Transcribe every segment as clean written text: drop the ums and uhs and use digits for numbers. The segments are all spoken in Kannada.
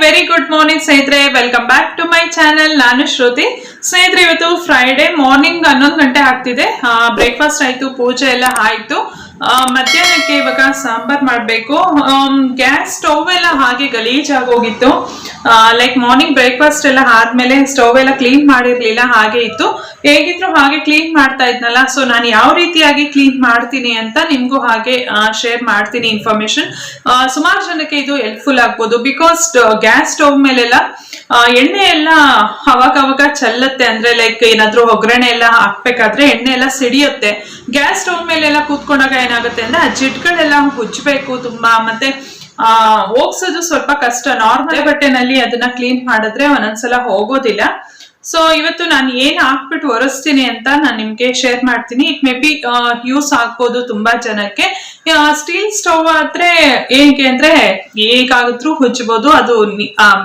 ವೆರಿ ಗುಡ್ ಮಾರ್ನಿಂಗ್ ಸ್ನೇಹಿತರೆ, welcome back to my channel. ನಾನು ಶ್ರುತಿ. ಸ್ನೇಹಿತರೆ, ಇವತ್ತು ಫ್ರೈಡೆ ಮಾರ್ನಿಂಗ್ 11 ಗಂಟೆ ಆಗ್ತಿದೆ. ಬ್ರೇಕ್ಫಾಸ್ಟ್ ಆಯ್ತು, ಪೂಜೆ ಎಲ್ಲ ಆಯ್ತು. ಮಧ್ಯಾಹ್ನಕ್ಕೆ ಇವಾಗ ಸಾಂಬಾರ್ ಮಾಡಬೇಕು. ಗ್ಯಾಸ್ ಸ್ಟವ್ ಎಲ್ಲ ಹಾಗೆ ಗಲೀಜಾಗೋಗಿತ್ತು. ಲೈಕ್ ಮಾರ್ನಿಂಗ್ ಬ್ರೇಕ್ಫಾಸ್ಟ್ ಎಲ್ಲ ಆದ್ಮೇಲೆ ಸ್ಟವ್ ಎಲ್ಲ ಕ್ಲೀನ್ ಮಾಡಿರ್ಲಿಲ್ಲ, ಹಾಗೆ ಇತ್ತು. ಹೇಗಿದ್ರು ಹಾಗೆ ಕ್ಲೀನ್ ಮಾಡ್ತಾ ಇದ್ನಲ್ಲ, ಸೊ ನಾನು ಯಾವ ರೀತಿಯಾಗಿ ಕ್ಲೀನ್ ಮಾಡ್ತೀನಿ ಅಂತ ನಿಮ್ಗೂ ಹಾಗೆ ಶೇರ್ ಮಾಡ್ತೀನಿ ಇನ್ಫಾರ್ಮೇಶನ್. ಸುಮಾರು ಜನಕ್ಕೆ ಇದು ಹೆಲ್ಪ್ಫುಲ್ ಆಗ್ಬೋದು. ಬಿಕಾಸ್ ಗ್ಯಾಸ್ ಸ್ಟವ್ ಮೇಲೆಲ್ಲ ಎಣ್ಣೆ ಎಲ್ಲ ಅವಾಗ ಚೆಲ್ಲತ್ತೆ. ಅಂದ್ರೆ ಲೈಕ್ ಏನಾದ್ರೂ ಒಗ್ಗರಣೆ ಎಲ್ಲ ಹಾಕ್ಬೇಕಾದ್ರೆ ಎಣ್ಣೆ ಎಲ್ಲ ಸಿಡಿಯುತ್ತೆ. ಗ್ಯಾಸ್ ಸ್ಟವ್ ಮೇಲೆಲ್ಲ ಕೂತ್ಕೊಂಡಾಗ ಏನಾಗುತ್ತೆ ಅಂದ್ರೆ ಆ ಜಿಡ್ಗಳೆಲ್ಲ ಉಜ್ಬೇಕು ತುಂಬಾ. ಮತ್ತೆ ಹೋಗ್ಸೋದು ಸ್ವಲ್ಪ ಕಷ್ಟ. ನಾರ್ಮಲ್ ಬಟ್ಟೆನಲ್ಲಿ ಅದನ್ನ ಕ್ಲೀನ್ ಮಾಡಿದ್ರೆ ಒಂದೊಂದ್ಸಲ ಹೋಗೋದಿಲ್ಲ. ಸೊ ಇವತ್ತು ನಾನು ಏನ್ ಹಾಕ್ಬಿಟ್ಟು ಒರೆಸ್ತೀನಿ ಅಂತ ನಾನು ನಿಮ್ಗೆ ಶೇರ್ ಮಾಡ್ತೀನಿ. ಇಟ್ ಮೇ ಬಿ ಯೂಸ್ ಆಗ್ಬೋದು ತುಂಬಾ ಜನಕ್ಕೆ. ಸ್ಟೀಲ್ ಸ್ಟವ್ ಆದ್ರೆ ಹೇಗೆ ಅಂದ್ರೆ ಹೇಗಾದ್ರೂ ಉಜ್ಬೋದು, ಅದು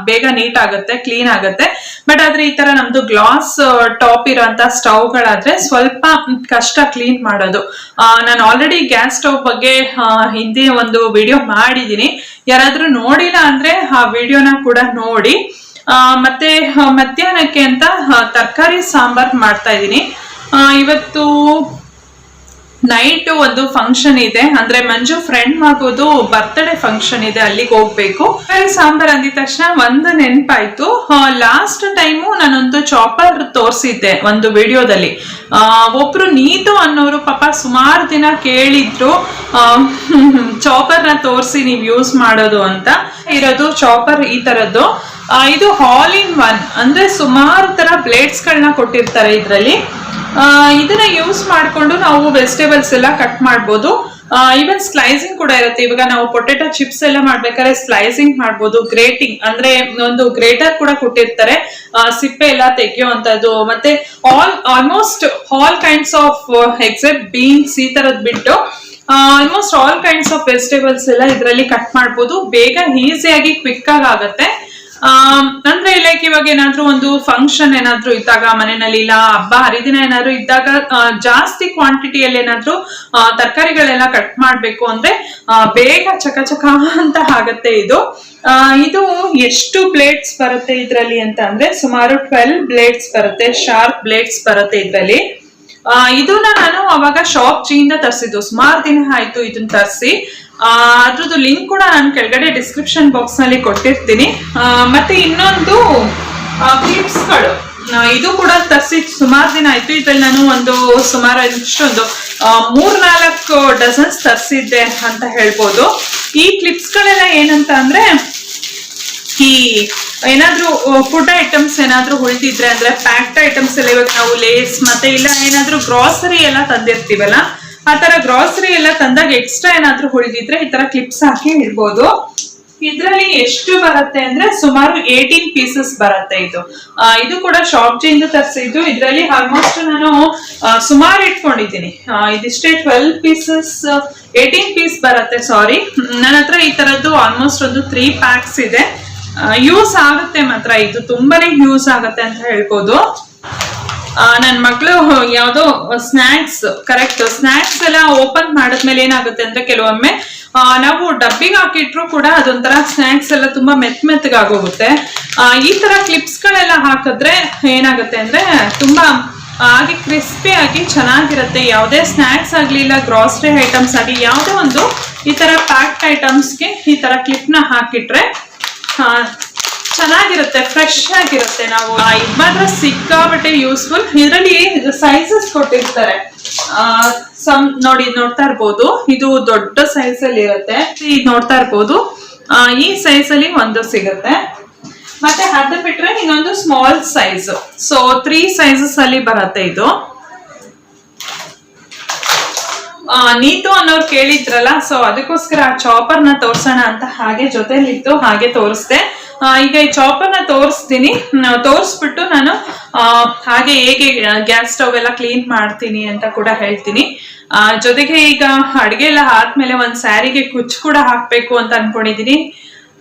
ಬೇಗ ನೀಟ್ ಆಗುತ್ತೆ, ಕ್ಲೀನ್ ಆಗುತ್ತೆ. ಬಟ್ ಆದ್ರೆ ಈ ತರ ನಮ್ದು ಗ್ಲಾಸ್ ಟಾಪ್ ಇರೋಂತ ಸ್ಟವ್ಗಳಾದ್ರೆ ಸ್ವಲ್ಪ ಕಷ್ಟ ಕ್ಲೀನ್ ಮಾಡೋದು. ನಾನು ಆಲ್ರೆಡಿ ಗ್ಯಾಸ್ ಸ್ಟವ್ ಬಗ್ಗೆ ಹಿಂದೆ ಒಂದು ವಿಡಿಯೋ ಮಾಡಿದೀನಿ. ಯಾರಾದ್ರೂ ನೋಡಿಲ್ಲ ಅಂದ್ರೆ ಆ ವಿಡಿಯೋನ ಕೂಡ ನೋಡಿ. ಮತ್ತೆ ಮಧ್ಯಾಹ್ನಕ್ಕೆ ಅಂತ ತರಕಾರಿ ಸಾಂಬಾರ್ ಮಾಡ್ತಾ ಇದ್ದೀನಿ. ಇವತ್ತು ನೈಟ್ ಒಂದು ಫಂಕ್ಷನ್ ಇದೆ, ಅಂದ್ರೆ ಮಂಜು ಫ್ರೆಂಡ್ ಮಗುದು ಬರ್ತ್ಡೇ ಫಂಕ್ಷನ್ ಇದೆ, ಅಲ್ಲಿಗೆ ಹೋಗ್ಬೇಕು. ಸಾಂಬಾರ್ ಅಂದಿದ ತಕ್ಷಣ ಒಂದು ನೆನಪಾಯ್ತು. ಲಾಸ್ಟ್ ಟೈಮು ನಾನೊಂದು ಚಾಪರ್ ತೋರಿಸಿದ್ದೆ ಒಂದು ವಿಡಿಯೋದಲ್ಲಿ. ಒಬ್ರು ನೀತು ಅನ್ನೋರು ಪಾಪ ಸುಮಾರು ದಿನ ಕೇಳಿದ್ರು ಚಾಪರ್ನ ತೋರಿಸಿ ನೀವು ಯೂಸ್ ಮಾಡೋದು ಅಂತ. ಇರೋದು ಚಾಪರ್ ಈ ತರದ್ದು. ಇದು ಆಲ್ ಇನ್ ಒನ್, ಅಂದ್ರೆ ಸುಮಾರು ತರ ಬ್ಲೇಡ್ಸ್ ಗಳನ್ನ ಕೊಟ್ಟಿರ್ತಾರೆ ಇದ್ರಲ್ಲಿ. ಇದನ್ನ ಯೂಸ್ ಮಾಡ್ಕೊಂಡು ನಾವು ವೆಜಿಟೇಬಲ್ಸ್ ಎಲ್ಲ ಕಟ್ ಮಾಡ್ಬೋದು. ಈವನ್ ಸ್ಲೈಸಿಂಗ್ ಕೂಡ ಇರುತ್ತೆ. ಇವಾಗ ನಾವು ಪೊಟೆಟೊ ಚಿಪ್ಸ್ ಎಲ್ಲ ಮಾಡ್ಬೇಕಾದ್ರೆ ಸ್ಲೈಸಿಂಗ್ ಮಾಡ್ಬೋದು. ಗ್ರೇಟಿಂಗ್ ಅಂದ್ರೆ ಒಂದು ಗ್ರೇಟರ್ ಕೂಡ ಕೊಟ್ಟಿರ್ತಾರೆ, ಸಿಪ್ಪೆ ಎಲ್ಲ ತೆಗೆಯುವಂತದ್ದು. ಮತ್ತೆ almost all kinds of except beans ಈ ತರದ್ ಬಿಟ್ಟು almost all kinds of vegetables ಎಲ್ಲ ಇದರಲ್ಲಿ ಕಟ್ ಮಾಡ್ಬೋದು. ಬೇಗ ಈಸಿಯಾಗಿ ಕ್ವಿಕ್ ಆಗುತ್ತೆ. ಅಂದ್ರೆ ಲೈಕ್ ಇವಾಗ ಏನಾದ್ರೂ ಒಂದು ಫಂಕ್ಷನ್ ಏನಾದ್ರೂ ಇದ್ದಾಗ ಮನೆಯಲ್ಲಿ, ಇಲ್ಲ ಹಬ್ಬ ಹರಿದಿನ ಏನಾದ್ರು ಇದ್ದಾಗ ಜಾಸ್ತಿ ಕ್ವಾಂಟಿಟಿಯಲ್ಲಿ ಏನಾದ್ರೂ ತರಕಾರಿಗಳೆಲ್ಲ ಕಟ್ ಮಾಡ್ಬೇಕು ಅಂದ್ರೆ ಬೇಗ ಚಕ ಅಂತ ಆಗತ್ತೆ ಇದು. ಇದು ಎಷ್ಟು ಬ್ಲೇಡ್ಸ್ ಬರುತ್ತೆ ಇದ್ರಲ್ಲಿ ಅಂತ ಅಂದ್ರೆ ಸುಮಾರು 12 ಬ್ಲೇಡ್ಸ್ ಬರುತ್ತೆ, ಶಾರ್ಪ್ ಬ್ಲೇಡ್ಸ್ ಬರುತ್ತೆ ಇದ್ರಲ್ಲಿ. ಇದನ್ನ ನಾನು ಅವಾಗ ಶಾಪ್ ಜಿಯಿಂದ ತರಿಸಿದ್ದು, ಸುಮಾರು ದಿನ ಆಯ್ತು ಇದನ್ನ ತರಿಸಿ. ಅದ್ರದ್ದು ಲಿಂಕ್ ಕೂಡ ನಾನು ಕೆಳಗಡೆ ಡಿಸ್ಕ್ರಿಪ್ಷನ್ ಬಾಕ್ಸ್ ನಲ್ಲಿ ಕೊಟ್ಟಿರ್ತೀನಿ. ಮತ್ತೆ ಇನ್ನೊಂದು ಕ್ಲಿಪ್ಸ್ಗಳು, ಇದು ಕೂಡ ತರಿಸಿ ಸುಮಾರು ದಿನ ಆಯ್ತು. ಇದ್ರಲ್ಲಿ ನಾನು ಒಂದು ಸುಮಾರು ಇಷ್ಟೊಂದು 3-4 ಡಜನ್ಸ್ ತರಿಸಿದ್ದೆ ಅಂತ ಹೇಳ್ಬೋದು. ಈ ಕ್ಲಿಪ್ಸ್ಗಳೆಲ್ಲ ಏನಂತ ಅಂದ್ರೆ ಈ ಏನಾದ್ರೂ ಫುಡ್ ಐಟಮ್ಸ್ ಏನಾದ್ರೂ ಉಳಿದಿದ್ರೆ, ಅಂದ್ರೆ ಪ್ಯಾಕ್ಡ್ ಐಟಮ್ಸ್ ಎಲ್ಲ, ಇವಾಗ ನಾವು ಲೇಸ್ ಮತ್ತೆ ಇಲ್ಲ ಏನಾದ್ರೂ ಗ್ರಾಸರಿ ಎಲ್ಲ ತಂದಿರ್ತೀವಲ್ಲ, ಆ ತರ ಗ್ರಾಸರಿ ಎಲ್ಲ ತಂದಾಗ ಎಕ್ಸ್ಟ್ರಾ ಏನಾದ್ರೂ ಉಳಿದಿದ್ರೆ ಈ ತರ ಕ್ಲಿಪ್ಸ್ ಹಾಕಿ ಇಡ್ಬೋದು. ಇದ್ರಲ್ಲಿ ಎಷ್ಟು ಬರುತ್ತೆ ಅಂದ್ರೆ ಸುಮಾರು 18 ಪೀಸಸ್ ಬರುತ್ತೆ. ಇದು ಕೂಡ ಶಾಪ್ ಜಿಯಿಂದ ತರಿಸಿದ್ದು. ಇದ್ರಲ್ಲಿ ಆಲ್ಮೋಸ್ಟ್ ನಾನು ಸುಮಾರು ಇಟ್ಕೊಂಡಿದ್ದೀನಿ. ಇದಿಷ್ಟೇ 12 ಪೀಸಸ್, 18 ಪೀಸ್ ಬರುತ್ತೆ. ಸಾರಿ, ನನ್ನ ಹತ್ರ ಈ ತರದ್ದು ಆಲ್ಮೋಸ್ಟ್ ಒಂದು 3 ಪ್ಯಾಕ್ಸ್ ಇದೆ. ಯೂಸ್ ಆಗುತ್ತೆ ಮಾತ್ರ, ಇದು ತುಂಬಾನೇ ಯೂಸ್ ಆಗುತ್ತೆ ಅಂತ ಹೇಳ್ಬೋದು. ನನ್ ಮಗಳು ಯಾವ್ದೋ ಸ್ನಾಕ್ಸ್, ಕರೆಕ್ಟ್ ಸ್ನಾಕ್ಸ್ ಎಲ್ಲ ಓಪನ್ ಮಾಡಿದ್ಮೇಲೆ ಏನಾಗುತ್ತೆ ಅಂದ್ರೆ ಕೆಲವೊಮ್ಮೆ ನಾವು ಡಬ್ಬಿಗೆ ಹಾಕಿಟ್ರು ಕೂಡ ಅದೊಂಥರ ಸ್ನಾಕ್ಸ್ ಎಲ್ಲ ತುಂಬಾ ಮೆತ್ತಗಾಗೋಗುತ್ತೆ. ಈ ತರ ಕ್ಲಿಪ್ಸ್ ಗಳೆಲ್ಲ ಹಾಕಿದ್ರೆ ಏನಾಗುತ್ತೆ ಅಂದ್ರೆ ತುಂಬಾ ಹಾಗೆ ಕ್ರಿಸ್ಪಿ ಆಗಿ ಚೆನ್ನಾಗಿರುತ್ತೆ. ಯಾವುದೇ ಸ್ನಾಕ್ಸ್ ಆಗ್ಲಿ ಇಲ್ಲ ಗ್ರಾಸರಿ ಐಟಮ್ಸ್ ಆಗಲಿ ಯಾವುದೇ ಒಂದು ಈ ತರ ಪ್ಯಾಕ್ಡ್ ಐಟಮ್ಸ್ಗೆ ಈ ತರ ಕ್ಲಿಪ್ ನ ಹಾಕಿಟ್ರೆ ಚೆನ್ನಾಗಿರುತ್ತೆ, ಫ್ರೆಶ್ ಆಗಿರುತ್ತೆ. ನಾವು ಇದು ಮಾತ್ರ ಸಿಕ್ಕಾಬಟ್ಟೆ ಯೂಸ್ಫುಲ್. ಇದರಲ್ಲಿ ಸೈಜಸ್ ಕೊಟ್ಟಿರ್ತಾರೆ. ನೋಡಿ ನೋಡ್ತಾ ಇರ್ಬೋದು, ಇದು ದೊಡ್ಡ ಸೈಜ್ ಅಲ್ಲಿ ಇರುತ್ತೆ. ಇದು ನೋಡ್ತಾ ಇರ್ಬೋದು, ಈ ಸೈಜ್ ಅಲ್ಲಿ ಒಂದು ಸಿಗುತ್ತೆ. ಮತ್ತೆ ಅದು ಬಿಟ್ರೆ ಇನ್ನೊಂದು ಸ್ಮಾಲ್ ಸೈಜ್. ಸೊ 3 ಸೈಜಸ್ ಅಲ್ಲಿ ಬರುತ್ತೆ ಇದು. ನೀತು ಅನ್ನೋರು ಕೇಳಿದ್ರಲ್ಲ, ಸೊ ಅದಕ್ಕೋಸ್ಕರ ಆ ಚಾಪರ್ ನ ತೋರ್ಸೋಣ ಅಂತ ಹಾಗೆ ಜೊತೆಲಿತ್ತು, ಹಾಗೆ ತೋರಿಸ್ದೆ. ಈಗ ಈ ಚಾಪರ್ ನ ತೋರಿಸ್ತೀನಿ. ತೋರಿಸ್ಬಿಟ್ಟು ನಾನು ಹಾಗೆ ಹೇಗೆ ಗ್ಯಾಸ್ ಸ್ಟವ್ ಎಲ್ಲ ಕ್ಲೀನ್ ಮಾಡ್ತೀನಿ ಅಂತ ಕೂಡ ಹೇಳ್ತೀನಿ. ಜೊತೆಗೆ ಈಗ ಅಡ್ಗೆ ಎಲ್ಲ ಆದ್ಮೇಲೆ ಒಂದ್ ಸ್ಯಾರಿಗೆ ಕುಚ್ಚು ಕೂಡ ಹಾಕ್ಬೇಕು ಅಂತ ಅನ್ಕೊಂಡಿದೀನಿ.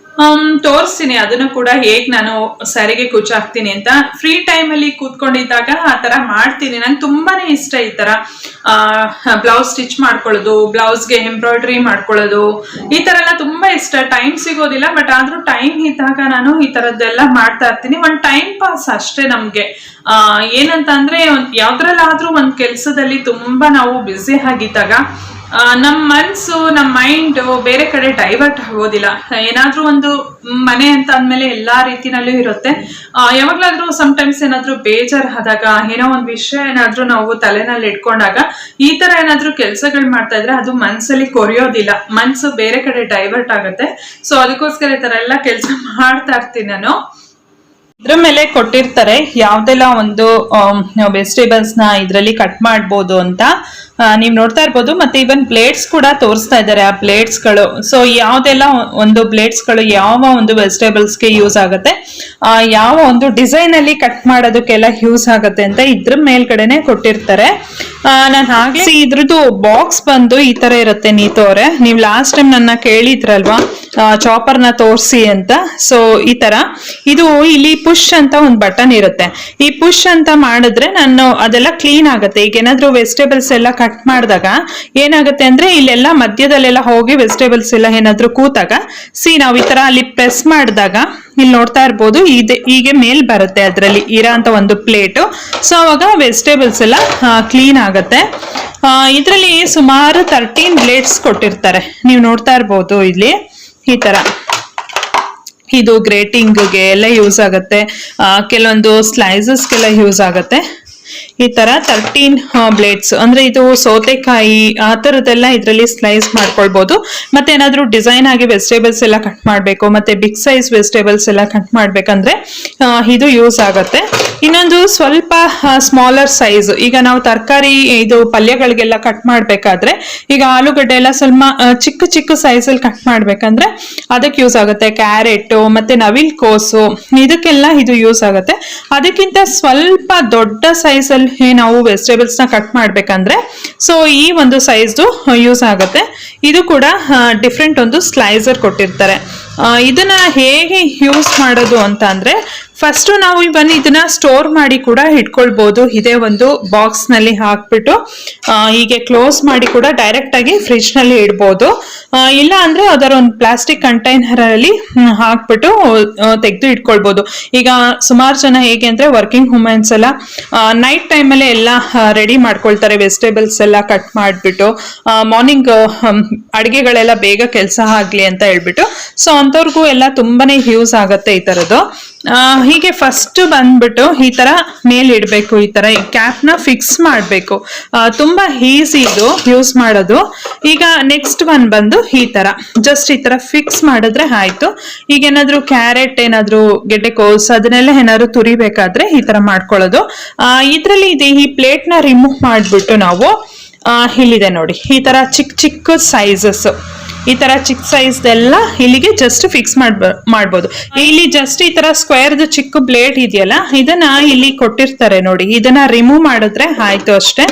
ತೋರಿಸ್ತೀನಿ ಅದನ್ನು ಕೂಡ ಹೇಗ್ ನಾನು ಸ್ಯಾರಿಗೆ ಕುಚ್ಚಾಕ್ತೀನಿ ಅಂತ. ಫ್ರೀ ಟೈಮ್ ಅಲ್ಲಿ ಕೂತ್ಕೊಂಡಿದ್ದಾಗ ಆ ತರ ಮಾಡ್ತೀನಿ. ನಂಗೆ ತುಂಬಾನೇ ಇಷ್ಟ ಈ ತರ ಬ್ಲೌಸ್ ಸ್ಟಿಚ್ ಮಾಡ್ಕೊಳ್ಳೋದು, ಬ್ಲೌಸ್ಗೆ ಎಂಬ್ರಾಯ್ಡ್ರಿ ಮಾಡ್ಕೊಳ್ಳೋದು, ಈ ತರ ಎಲ್ಲ ತುಂಬಾ ಇಷ್ಟ. ಟೈಮ್ ಸಿಗೋದಿಲ್ಲ, ಬಟ್ ಆದ್ರೂ ಟೈಮ್ ಇದ್ದಾಗ ನಾನು ಈ ತರದ್ದೆಲ್ಲ ಮಾಡ್ತಾ ಇರ್ತೀನಿ. ಒಂದ್ ಟೈಮ್ ಪಾಸ್ ಅಷ್ಟೇ ನಮ್ಗೆ. ಏನಂತ ಅಂದ್ರೆ ಯಾವ್ದ್ರಲ್ಲಾದ್ರೂ ಒಂದ್ ಕೆಲ್ಸದಲ್ಲಿ ತುಂಬಾ ನಾವು ಬ್ಯುಸಿ ಆಗಿದ್ದಾಗ ನಮ್ಮ ಮನ್ಸು, ನಮ್ಮ ಮೈಂಡ್ ಬೇರೆ ಕಡೆ ಡೈವರ್ಟ್ ಆಗೋದಿಲ್ಲ. ಏನಾದ್ರೂ ಒಂದು ಮನೆ ಅಂತ ಅಂದ್ಮೇಲೆ ಎಲ್ಲಾ ರೀತಿನಲ್ಲೂ ಇರುತ್ತೆ. ಯಾವಾಗ್ಲಾದ್ರೂ ಸಮಟೈಮ್ಸ್ ಏನಾದ್ರೂ ಬೇಜಾರಾದಾಗ, ಏನೋ ಒಂದ್ ವಿಷಯ ಏನಾದ್ರೂ ನಾವು ತಲೆನಲ್ಲಿ ಇಟ್ಕೊಂಡಾಗ ಈ ತರ ಏನಾದ್ರೂ ಕೆಲ್ಸಗಳು ಮಾಡ್ತಾ ಇದ್ರೆ ಅದು ಮನ್ಸಲ್ಲಿ ಕೊರಿಯೋದಿಲ್ಲ, ಮನ್ಸು ಬೇರೆ ಕಡೆ ಡೈವರ್ಟ್ ಆಗುತ್ತೆ. ಸೊ ಅದಕ್ಕೋಸ್ಕರ ಈ ತರ ಎಲ್ಲ ಕೆಲಸ ಮಾಡ್ತಾ ಇರ್ತೀನಿ ನಾನು. ಇದ್ರ ಮೇಲೆ ಕೊಟ್ಟಿರ್ತಾರೆ ಯಾವ್ದೆಲ್ಲ ಒಂದು ವೆಜಿಟೇಬಲ್ಸ್ ನ ಇದ್ರಲ್ಲಿ ಕಟ್ ಮಾಡ್ಬೋದು ಅಂತ ನೀವ್ ನೋಡ್ತಾ ಇರ್ಬೋದು. ಮತ್ತೆ ಇವನ್ ಪ್ಲೇಟ್ಸ್ ಕೂಡ ತೋರಿಸ್ತಾ ಇದ್ದಾರೆ, ಆ ಪ್ಲೇಟ್ಸ್ ಗಳು. ಸೊ ಯಾವ್ದೆಲ್ಲ ಒಂದು ಪ್ಲೇಟ್ಸ್ ಗಳು ಯಾವ ಒಂದು ವೆಜಿಟೇಬಲ್ಸ್ ಗೆ ಯೂಸ್ ಆಗುತ್ತೆ, ಯಾವ ಒಂದು ಡಿಸೈನ್ ಅಲ್ಲಿ ಕಟ್ ಮಾಡೋದಕ್ಕೆಲ್ಲ ಯೂಸ್ ಆಗುತ್ತೆ ಅಂತ ಇದ್ರ ಮೇಲ್ಗಡೆನೆ ಕೊಟ್ಟಿರ್ತಾರೆ. ನಾನು ಹಾಗೆ ಇದ್ರದ್ದು ಬಾಕ್ಸ್ ಬಂದು ಈ ತರ ಇರುತ್ತೆ ನೀತು ಅವ್ರೆ. ನೀವ್ ಲಾಸ್ಟ್ ಟೈಮ್ ನನ್ನ ಕೇಳಿದ್ರಲ್ವಾ ಚಾಪರ್ ನ ತೋರಿಸಿ ಅಂತ. ಸೊ ಈ ತರ ಇದು ಇಲ್ಲಿ ಪುಷ್ ಅಂತ ಒಂದು ಬಟನ್ ಇರುತ್ತೆ. ಈ ಪುಷ್ ಅಂತ ಮಾಡಿದ್ರೆ ನಾನು ಅದೆಲ್ಲ ಕ್ಲೀನ್ ಆಗುತ್ತೆ. ಈಗ ಏನಾದ್ರು ವೆಜಿಟೇಬಲ್ಸ್ ಎಲ್ಲ ಕಟ್ ಮಾಡಿದಾಗ ಏನಾಗುತ್ತೆ ಅಂದ್ರೆ ಇಲ್ಲೆಲ್ಲ ಮಧ್ಯದಲ್ಲೆಲ್ಲ ಹೋಗಿ ವೆಜಿಟೇಬಲ್ಸ್ ಎಲ್ಲ ಏನಾದ್ರು ಕೂತಾಗ ನಾವು ಈ ತರ ಅಲ್ಲಿ ಪ್ರೆಸ್ ಮಾಡಿದಾಗ ಇಲ್ಲಿ ನೋಡ್ತಾ ಇರ್ಬೋದು ಹೀಗೆ ಮೇಲ್ ಬರುತ್ತೆ ಅದ್ರಲ್ಲಿ ಇರೋ ಅಂತ ಒಂದು ಪ್ಲೇಟ್. ಸೊ ಅವಾಗ ವೆಜಿಟೇಬಲ್ಸ್ ಎಲ್ಲ ಕ್ಲೀನ್ ಆಗತ್ತೆ. ಇದ್ರಲ್ಲಿ ಸುಮಾರು 13 ಬ್ಲೇಡ್ಸ್ ಕೊಟ್ಟಿರ್ತಾರೆ, ನೀವು ನೋಡ್ತಾ ಇರ್ಬೋದು ಇಲ್ಲಿ ಈ ತರ. ಇದು ಗ್ರೇಟಿಂಗ್ಗೆ ಎಲ್ಲ ಯೂಸ್ ಆಗುತ್ತೆ, ಕೆಲವೊಂದು ಸ್ಲೈಸಸ್ಗೆಲ್ಲ ಯೂಸ್ ಆಗುತ್ತೆ. ಈ ತರ 13 ಬ್ಲೇಡ್ಸ್ ಅಂದ್ರೆ ಇದು ಸೌತೆಕಾಯಿ ಆ ತರದೆಲ್ಲ ಇದ್ರಲ್ಲಿ ಸ್ಲೈಸ್ ಮಾಡ್ಕೊಳ್ಬಹುದು. ಮತ್ತೆ ಏನಾದ್ರು ಡಿಸೈನ್ ಆಗಿ ವೆಜಿಟೇಬಲ್ಸ್ ಎಲ್ಲ ಕಟ್ ಮಾಡ್ಬೇಕು, ಮತ್ತೆ ಬಿಗ್ ಸೈಜ್ ವೆಜಿಟೇಬಲ್ಸ್ ಎಲ್ಲ ಕಟ್ ಮಾಡ್ಬೇಕಂದ್ರೆ ಇದು ಯೂಸ್ ಆಗುತ್ತೆ. ಇನ್ನೊಂದು ಸ್ವಲ್ಪ ಸ್ಮಾಲರ್ ಸೈಜ್, ಈಗ ನಾವು ತರಕಾರಿ ಇದು ಪಲ್ಯಗಳಿಗೆಲ್ಲ ಕಟ್ ಮಾಡ್ಬೇಕಾದ್ರೆ ಈಗ ಆಲೂಗಡ್ಡೆ ಎಲ್ಲ ಸ್ವಲ್ಪ ಚಿಕ್ಕ ಚಿಕ್ಕ ಸೈಜ್ ಅಲ್ಲಿ ಕಟ್ ಮಾಡ್ಬೇಕಂದ್ರೆ ಅದಕ್ಕೆ ಯೂಸ್ ಆಗುತ್ತೆ. ಕ್ಯಾರೆಟ್ ಮತ್ತೆ ನವಿಲ್ ಕೋಸು ಇದಕ್ಕೆಲ್ಲ ಇದು ಯೂಸ್ ಆಗುತ್ತೆ. ಅದಕ್ಕಿಂತ ಸ್ವಲ್ಪ ದೊಡ್ಡ ಸೈಜ್ ಅಲ್ಲಿ ನಾವು ವೆಜಿಟೇಬಲ್ಸ್ ನ ಕಟ್ ಮಾಡ್ಬೇಕಂದ್ರೆ ಸೊ ಈ ಒಂದು ಸೈಜ್ ಯೂಸ್ ಆಗುತ್ತೆ. ಇದು ಕೂಡ ಡಿಫ್ರೆಂಟ್ ಒಂದು ಸ್ಲೈಸರ್ ಕೊಟ್ಟಿರ್ತಾರೆ. ಇದನ್ನ ಹೇಗೆ ಯೂಸ್ ಮಾಡೋದು ಅಂತ ಅಂದ್ರೆ ಫಸ್ಟ್ ನಾವು ಇದನ್ನ ಸ್ಟೋರ್ ಮಾಡಿ ಕೂಡ ಇಟ್ಕೊಳ್ಬಹುದು. ಇದೇ ಒಂದು ಬಾಕ್ಸ್ ನಲ್ಲಿ ಹಾಕ್ಬಿಟ್ಟು ಹೀಗೆ ಕ್ಲೋಸ್ ಮಾಡಿ ಕೂಡ ಡೈರೆಕ್ಟ್ ಆಗಿ ಫ್ರಿಡ್ಜ್ ನಲ್ಲಿ ಇಡ್ಬೋದು. ಇಲ್ಲ ಅಂದ್ರೆ ಅದರ ಒಂದು ಪ್ಲಾಸ್ಟಿಕ್ ಕಂಟೈನರ್ ಅಲ್ಲಿ ಹಾಕ್ಬಿಟ್ಟು ತೆಗೆದು ಇಟ್ಕೊಳ್ಬಹುದು. ಈಗ ಸುಮಾರು ಜನ ಹೇಗೆ ಅಂದ್ರೆ ವರ್ಕಿಂಗ್ ವುಮೆನ್ಸ್ ಎಲ್ಲ ನೈಟ್ ಟೈಮ್ ಅಲ್ಲಿ ಎಲ್ಲ ರೆಡಿ ಮಾಡ್ಕೊಳ್ತಾರೆ, ವೆಜಿಟೇಬಲ್ಸ್ ಎಲ್ಲ ಕಟ್ ಮಾಡ್ಬಿಟ್ಟು ಮಾರ್ನಿಂಗ್ ಅಡಿಗೆಗಳೆಲ್ಲ ಬೇಗ ಕೆಲಸ ಆಗ್ಲಿ ಅಂತ ಹೇಳ್ಬಿಟ್ಟು. ಸೊ ಅಂತವ್ರಿಗೂ ಎಲ್ಲ ತುಂಬಾನೇ ಯೂಸ್ ಆಗತ್ತೆ ಈ ತರದ್ದು. ಹೀಗೆ ಫಸ್ಟ್ ಬಂದ್ಬಿಟ್ಟು ಈ ತರ ಮೇಲ್ ಇಡ್ಬೇಕು, ಈ ತರ ಕ್ಯಾಪ್ ನ ಫಿಕ್ಸ್ ಮಾಡ್ಬೇಕು. ತುಂಬಾ ಈಸಿ ಇದು ಯೂಸ್ ಮಾಡೋದು. ಈಗ ನೆಕ್ಸ್ಟ್ ಒನ್ ಬಂದು ಈ ತರ ಜಸ್ಟ್ ಈ ತರ ಫಿಕ್ಸ್ ಮಾಡಿದ್ರೆ ಆಯ್ತು. ಈಗ ಏನಾದ್ರು ಕ್ಯಾರೆಟ್ ಏನಾದ್ರು ಗೆಡ್ಡೆಕೋಸ್ ಅದನ್ನೆಲ್ಲ ಏನಾದ್ರು ತುರಿಬೇಕಾದ್ರೆ ಈ ತರ ಮಾಡ್ಕೊಳ್ಳೋದು. ಇದ್ರಲ್ಲಿ ಇದೆ ಈ ಪ್ಲೇಟ್ ನ ರಿಮೂವ್ ಮಾಡ್ಬಿಟ್ಟು ನಾವು ಇಲ್ಲಿದೆ ನೋಡಿ ಈ ತರ ಚಿಕ್ಕ ಚಿಕ್ಕ ಸೈಜಸ್, ಈ ತರ ಚಿಕ್ಕ ಸೈಜ್ ಎಲ್ಲ ಇಲ್ಲಿಗೆ ಜಸ್ಟ್ ಫಿಕ್ಸ್ ಮಾಡ್ಬೋದು. ಇಲ್ಲಿ ಜಸ್ಟ್ ಈ ತರ ಸ್ಕ್ವೇರ್ ಚಿಕ್ಕ ಬ್ಲೇಡ್ ಇದೆಯಲ್ಲ ಇದನ್ನ ಇಲ್ಲಿ ಕೊಟ್ಟಿರ್ತಾರೆ ನೋಡಿ, ಇದನ್ನ ರಿಮೂವ್ ಮಾಡಿದ್ರೆ ಆಯ್ತು ಅಷ್ಟೇ.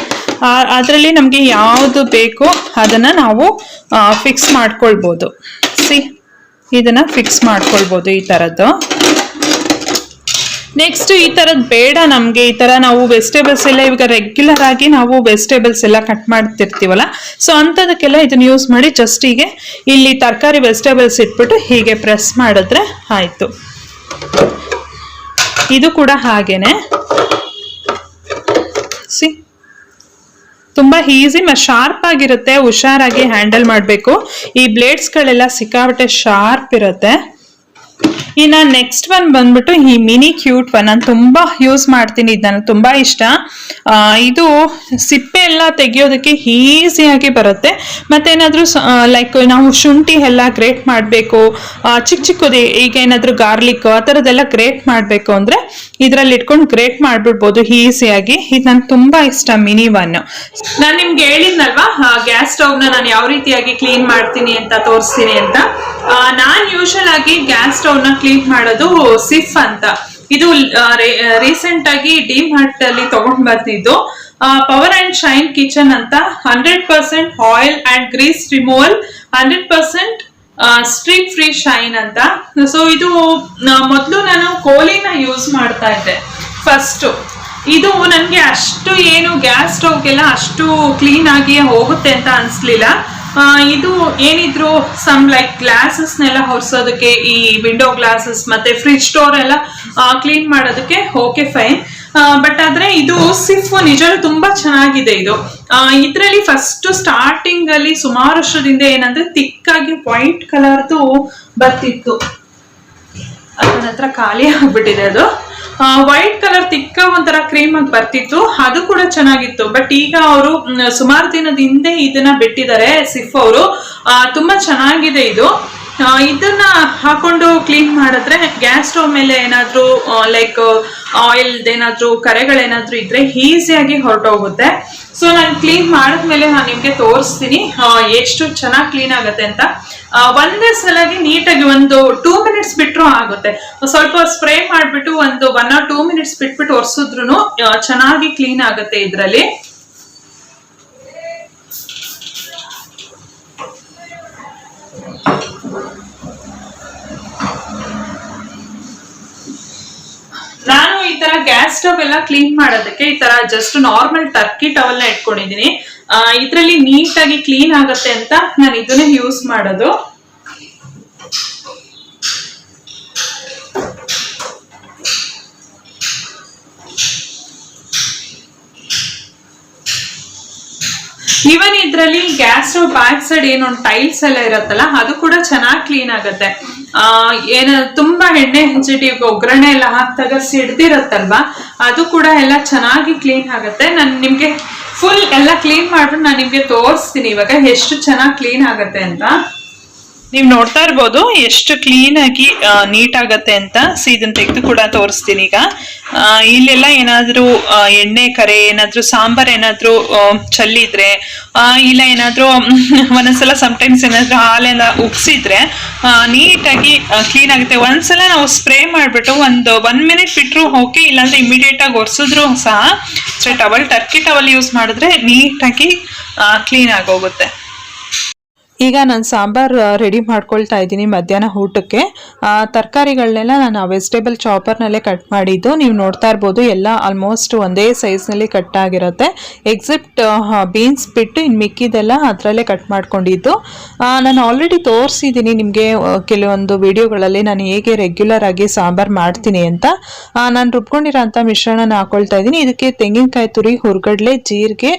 ಅದರಲ್ಲಿ ನಮ್ಗೆ ಯಾವ್ದು ಬೇಕೋ ಅದನ್ನ ನಾವು ಫಿಕ್ಸ್ ಮಾಡ್ಕೊಳ್ಬಹುದು. ಇದನ್ನ ಫಿಕ್ಸ್ ಮಾಡ್ಕೊಳ್ಬಹುದು ಈ ತರದ್ದು. ನೆಕ್ಸ್ಟ್ ಈ ತರದ್ ಬೇಡ ನಮ್ಗೆ, ಈ ತರ ನಾವು ವೆಜಿಟೇಬಲ್ಸ್ ಎಲ್ಲ ಇವಾಗ ರೆಗ್ಯುಲರ್ ಆಗಿ ನಾವು ವೆಜಿಟೇಬಲ್ಸ್ ಎಲ್ಲ ಕಟ್ ಮಾಡ್ತಿರ್ತೀವಲ್ಲ, ಸೊ ಅಂತದಕ್ಕೆಲ್ಲ ಇದನ್ನ ಯೂಸ್ ಮಾಡಿ ಜಸ್ಟ್ ಹೀಗೆ ಇಲ್ಲಿ ತರಕಾರಿ ವೆಜಿಟೇಬಲ್ಸ್ ಇಟ್ಬಿಟ್ಟು ಹೀಗೆ ಪ್ರೆಸ್ ಮಾಡಿದ್ರೆ ಆಯ್ತು. ಇದು ಕೂಡ ಹಾಗೇನೆ ತುಂಬಾ ಈಸಿ ಮತ್ತು ಶಾರ್ಪ್ ಆಗಿರುತ್ತೆ. ಹುಷಾರಾಗಿ ಹ್ಯಾಂಡಲ್ ಮಾಡಬೇಕು. ಈ ಬ್ಲೇಡ್ಸ್ ಗಳೆಲ್ಲ ಸಿಕ್ಕಾಪಟ್ಟೆ ಶಾರ್ಪ್ ಇರುತ್ತೆ. ಇನ್ನ ನೆಕ್ಸ್ಟ್ ಒನ್ ಬಂದ್ಬಿಟ್ಟು ಈ ಮಿನಿ ಕ್ಯೂಟ್ ಒನ್, ನಾನು ತುಂಬಾ ಯೂಸ್ ಮಾಡ್ತೀನಿ, ಇದು ನನಗೆ ತುಂಬಾ ಇಷ್ಟ. ಇದು ಸಿಪ್ಪೆ ಎಲ್ಲ ತೆಗಿಯೋದಕ್ಕೆ ಈಸಿಯಾಗಿ ಬರುತ್ತೆ. ಮತ್ತೇನಾದ್ರೂ ಲೈಕ್ ನಾವು ಶುಂಠಿ ಎಲ್ಲ ಗ್ರೇಟ್ ಮಾಡಬೇಕು, ಚಿಕ್ಕ ಚಿಕ್ಕದು ಈಗ ಏನಾದ್ರೂ ಗಾರ್ಲಿಕ್ ಆ ಥರದ್ದೆಲ್ಲ ಗ್ರೇಟ್ ಮಾಡಬೇಕು ಅಂದ್ರೆ ಇದ್ರಲ್ಲಿ ಇಟ್ಕೊಂಡು ಗ್ರೇಟ್ ಮಾಡ್ಬಿಡ್ಬೋದು ಈಸಿಯಾಗಿ. ಇದು ನನ್ಗೆ ತುಂಬಾ ಇಷ್ಟ ಮಿನಿ ಒನ್. ನಾನು ನಿಮ್ಗೆ ಹೇಳಿದ್ನಲ್ವಾ ಗ್ಯಾಸ್ ಸ್ಟವ್ ನ ನಾನು ಯಾವ ರೀತಿಯಾಗಿ ಕ್ಲೀನ್ ಮಾಡ್ತೀನಿ ಅಂತ ತೋರಿಸ್ತೀನಿ ಅಂತ. ನಾನ್ ಯೂಶಲ್ ಆಗಿ ಗ್ಯಾಸ್ ಸ್ಟವ್ ನ ಕ್ಲೀನ್ ಮಾಡೋದು ಸಿಫ್ ಅಂತ. ಇದು ರೀಸೆಂಟ್ ಆಗಿ ಡಿಮಾರ್ಟ್ ಅಲ್ಲಿ ತಗೊಂಡ್ ಬರ್ತಿದ್ದು ಪವರ್ ಅಂಡ್ ಶೈನ್ ಕಿಚನ್ ಅಂತ. 100% oil and grease removal, 100% streak free shine ಅಂತ. ಸೊ ಇದು ಮೊದಲು ನಾನು ಕೋಲಿನ ಯೂಸ್ ಮಾಡ್ತಾ ಇದ್ದೆ ಫಸ್ಟ್. ಇದು ನನಗೆ ಅಷ್ಟು ಏನು ಗ್ಯಾಸ್ ಸ್ಟವ್ಗೆಲ್ಲ ಅಷ್ಟು ಕ್ಲೀನ್ ಆಗಿ ಹೋಗುತ್ತೆ ಅಂತ ಅನಿಸ್ಲಿಲ್ಲ. ಇದು ಏನಿದ್ರು ಸಮ್ ಲೈಕ್ ಗ್ಲಾಸಸ್ನೆಲ್ಲ ಹೊರಿಸೋದಕ್ಕೆ, ಈ ವಿಂಡೋ ಗ್ಲಾಸಸ್ ಮತ್ತೆ ಫ್ರಿಡ್ಜ್ ಡೋರ್ ಎಲ್ಲ ಕ್ಲೀನ್ ಮಾಡೋದಕ್ಕೆ ಓಕೆ ಫೈನ್. ಬಟ್ ಆದ್ರೆ ಇದು ಸಿಫ್ ನಿಜವೂ ತುಂಬಾ ಚೆನ್ನಾಗಿದೆ. ಇದು ಇದರಲ್ಲಿ ಫಸ್ಟ್ ಸ್ಟಾರ್ಟಿಂಗ್ ಅಲ್ಲಿ ಸುಮಾರು ವರ್ಷದಿಂದ ಏನಂದ್ರೆ ತಿಕ್ಕಾಗಿ ವೈಟ್ ಕಲರ್ದು ಬರ್ತಿತ್ತು. ನನ್ನ ಹತ್ರ ಖಾಲಿ ಆಗ್ಬಿಟ್ಟಿದೆ ಅದು. ವೈಟ್ ಕಲರ್ ತಿಕ್ಕ ಒಂಥರ ಕ್ರೀಮ್ ಆಗಿ ಬರ್ತಿತ್ತು, ಅದು ಕೂಡ ಚೆನ್ನಾಗಿತ್ತು. ಬಟ್ ಈಗ ಅವರು ಸುಮಾರು ದಿನದ ಹಿಂದೆ ಇದನ್ನ ಬಿಟ್ಟಿದ್ದಾರೆ ಸಿಫ್ ಅವರು. ತುಂಬಾ ಚೆನ್ನಾಗಿದೆ ಇದು. ಇದನ್ನ ಹಾಕೊಂಡು ಕ್ಲೀನ್ ಮಾಡಿದ್ರೆ ಗ್ಯಾಸ್ ಸ್ಟವ್ ಮೇಲೆ ಏನಾದ್ರೂ ಲೈಕ್ ಆಯಿಲ್ ಏನಾದ್ರೂ ಕರೆಗಳೇನಾದ್ರೂ ಇದ್ರೆ ಈಸಿಯಾಗಿ ಹೊರಟೋಗುತ್ತೆ. ಸೊ ನಾನು ಕ್ಲೀನ್ ಮಾಡಿದ್ಮೇಲೆ ನಾನು ನಿಮ್ಗೆ ತೋರಿಸ್ತೀನಿ ಎಷ್ಟು ಚೆನ್ನಾಗಿ ಕ್ಲೀನ್ ಆಗುತ್ತೆ ಅಂತ. ಒಂದೇ ಸಲಾಗಿ ನೀಟಾಗಿ ಒಂದು 2 ಮಿನಿಟ್ಸ್ ಬಿಟ್ರು ಆಗುತ್ತೆ. ಸ್ವಲ್ಪ ಸ್ಪ್ರೇ ಮಾಡ್ಬಿಟ್ಟು ಒಂದು 1 or 2 ಮಿನಿಟ್ಸ್ ಬಿಟ್ಬಿಟ್ಟು ಒರೆಸಿದ್ರು ಚೆನ್ನಾಗಿ ಕ್ಲೀನ್ ಆಗುತ್ತೆ ಇದರಲ್ಲಿ. ನಾನು ಈ ತರ ಗ್ಯಾಸ್ ಸ್ಟವ್ ಎಲ್ಲ ಕ್ಲೀನ್ ಮಾಡೋದಕ್ಕೆ ಈ ತರ ಜಸ್ಟ್ ನಾರ್ಮಲ್ ಟರ್ಕಿ ಟವಲ್ ನ ಇಟ್ಕೊಂಡಿದೀನಿ. ಇದ್ರಲ್ಲಿ ನೀಟಾಗಿ ಕ್ಲೀನ್ ಆಗತ್ತೆ ಅಂತ ನಾನು ಇದನ್ನೇ ಯೂಸ್ ಮಾಡೋದು. ಈವನ್ ಇದ್ರಲ್ಲಿ ಗ್ಯಾಸ್ ಸ್ಟವ್ ಬ್ಯಾಕ್ ಸೈಡ್ ಏನೊಂದು ಟೈಲ್ಸ್ ಎಲ್ಲ ಇರತ್ತಲ್ಲ, ಅದು ಕೂಡ ಚೆನ್ನಾಗಿ ಕ್ಲೀನ್ ಆಗತ್ತೆ. ತುಂಬಾ ಎಣ್ಣೆ ಹಂಚಿಟ್ಟು ಒಗ್ಗರಣೆ ಎಲ್ಲ ಹಾಕಿದಾಗ ಸಿಡ್ದಿರತ್ತಲ್ವಾ, ಅದು ಕೂಡ ಎಲ್ಲ ಚೆನ್ನಾಗಿ ಕ್ಲೀನ್ ಆಗತ್ತೆ. ನಾನು ನಿಮ್ಗೆ ಫುಲ್ ಎಲ್ಲ ಕ್ಲೀನ್ ಮಾಡ್ಬಿಟ್ಟು ನಾನು ನಿಮ್ಗೆ ತೋರಿಸ್ತೀನಿ ಇವಾಗ ಎಷ್ಟು ಚೆನ್ನಾಗಿ ಕ್ಲೀನ್ ಆಗತ್ತೆ ಅಂತ. ನೀವು ನೋಡ್ತಾ ಇರ್ಬೋದು ಎಷ್ಟು ಕ್ಲೀನ್ ಆಗಿ ನೀಟ್ ಆಗತ್ತೆ ಅಂತ. ಇದನ್ನ ತೆಗೆದು ಕೂಡ ತೋರಿಸ್ತೀನಿ ಈಗ. ಇಲ್ಲೆಲ್ಲ ಏನಾದ್ರೂ ಎಣ್ಣೆ ಕರೆ ಏನಾದ್ರೂ ಸಾಂಬಾರ್ ಏನಾದ್ರೂ ಚೆಲ್ಲಿದ್ರೆ, ಇಲ್ಲ ಏನಾದ್ರೂ ಒಂದೊಂದ್ಸಲ ಸಮಟೈಮ್ಸ್ ಏನಾದ್ರೂ ಹಾಲೆಲ್ಲ ಉಗ್ಸಿದ್ರೆ ನೀಟಾಗಿ ಕ್ಲೀನ್ ಆಗುತ್ತೆ. ಒಂದ್ಸಲ ನಾವು ಸ್ಪ್ರೇ ಮಾಡ್ಬಿಟ್ಟು ಒಂದು 1 ಮಿನಿಟ್ ಬಿಟ್ರು ಓಕೆ, ಇಲ್ಲಾಂದ್ರೆ ಇಮಿಡಿಯೇಟ್ ಆಗಿ ಒರೆಸಿದ್ರು ಸಹ ಟರ್ಕಿ ಟವಲ್ ಯೂಸ್ ಮಾಡಿದ್ರೆ ನೀಟಾಗಿ ಕ್ಲೀನ್ ಆಗೋಗುತ್ತೆ. ಈಗ ನಾನು ಸಾಂಬಾರ್ ರೆಡಿ ಮಾಡ್ಕೊಳ್ತಾ ಇದ್ದೀನಿ ಮಧ್ಯಾಹ್ನ ಊಟಕ್ಕೆ. ತರಕಾರಿಗಳನ್ನೆಲ್ಲ ನಾನು ವೆಜಿಟೇಬಲ್ ಚಾಪರ್ನಲ್ಲೇ ಕಟ್ ಮಾಡಿದ್ದು. ನೀವು ನೋಡ್ತಾ ಇರ್ಬೋದು ಎಲ್ಲ ಆಲ್ಮೋಸ್ಟ್ ಒಂದೇ ಸೈಜ್ನಲ್ಲಿ ಕಟ್ ಆಗಿರುತ್ತೆ. ಎಕ್ಸೆಪ್ಟ್ ಬೀನ್ಸ್ ಬಿಟ್ಟು ಇನ್ನು ಮಿಕ್ಕಿದೆಲ್ಲ ಅದರಲ್ಲೇ ಕಟ್ ಮಾಡ್ಕೊಂಡಿದ್ದು. ನಾನು ಆಲ್ರೆಡಿ ತೋರಿಸಿದ್ದೀನಿ ನಿಮಗೆ ಕೆಲವೊಂದು ವಿಡಿಯೋಗಳಲ್ಲಿ ನಾನು ಹೇಗೆ ರೆಗ್ಯುಲರ್ ಆಗಿ ಸಾಂಬಾರ್ ಮಾಡ್ತೀನಿ ಅಂತ. ನಾನು ರುಬ್ಕೊಂಡಿರೋ ಅಂಥ ಮಿಶ್ರಣನ ಹಾಕೊಳ್ತಾ ಇದ್ದೀನಿ. ಇದಕ್ಕೆ ತೆಂಗಿನಕಾಯಿ ತುರಿ, ಹುರ್ಗಡ್ಲೆ, ಜೀರಿಗೆ